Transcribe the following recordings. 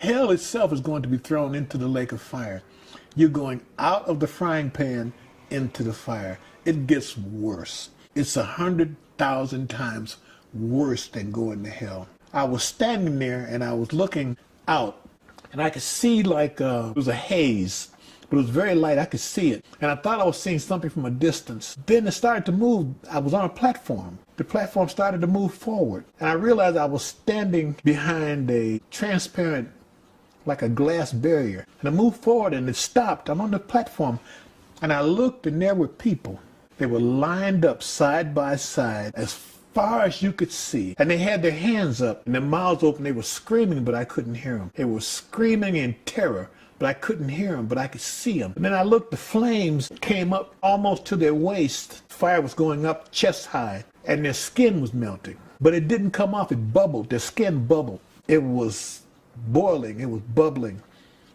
Hell itself is going to be thrown into the lake of fire. You're going out of the frying pan into the fire. It gets worse. It's 100,000 times worse than going to hell. I was standing there and I was looking out and I could see like it was a haze, but it was very light. I could see it. And I thought I was seeing something from a distance. Then it started to move. I was on a platform. The platform started to move forward. And I realized I was standing behind a transparent, like a glass barrier. And I moved forward and it stopped. I'm on the platform. And I looked and there were people. They were lined up side by side as far as you could see. And they had their hands up and their mouths open. They were screaming, but I couldn't hear them. They were screaming in terror, but I couldn't hear them, but I could see them. And then I looked, the flames came up almost to their waist. Fire was going up chest high and their skin was melting. But it didn't come off, it bubbled. Their skin bubbled. It was boiling, it was bubbling,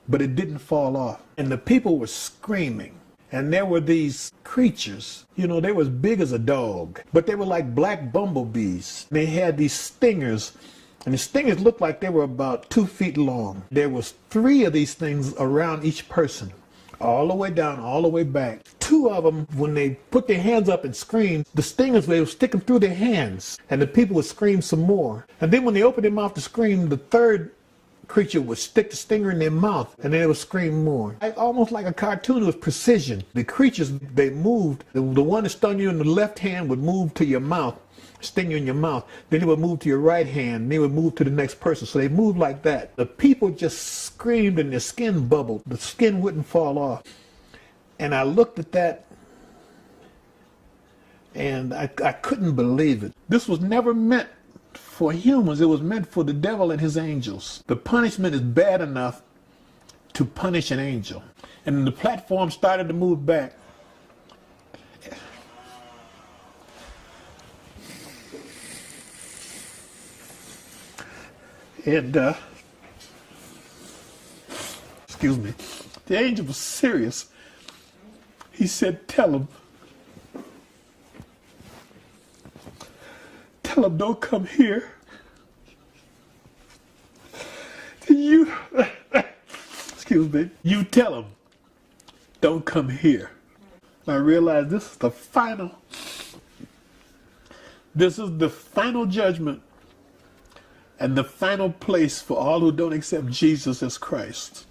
but it didn't fall off. And the people were screaming. And there were these creatures, you know, they were as big as a dog, but they were like black bumblebees. They had these stingers, and the stingers looked like they were about 2 feet long. There was 3 of these things around each person, all the way down, all the way back. 2 of them, when they put their hands up and screamed, the stingers, they would stick them through their hands, and the people would scream some more. And then when they opened their mouth to scream, the third creature would stick the stinger in their mouth and then it would scream more. Almost like a cartoon with precision. The creatures, they moved. The one that stung you in the left hand would move to your mouth, sting you in your mouth. Then it would move to your right hand and they would move to the next person. So they moved like that. The people just screamed and their skin bubbled. The skin wouldn't fall off. And I looked at that and I couldn't believe it. This was never meant for humans. It was meant for the devil and his angels. The punishment is bad enough to punish an angel. And the platform started to move back. And, excuse me, the angel was serious. He said, tell him, don't come here. Excuse me, you tell him, don't come here. I realized this is the final judgment and the final place for all who don't accept Jesus as Christ.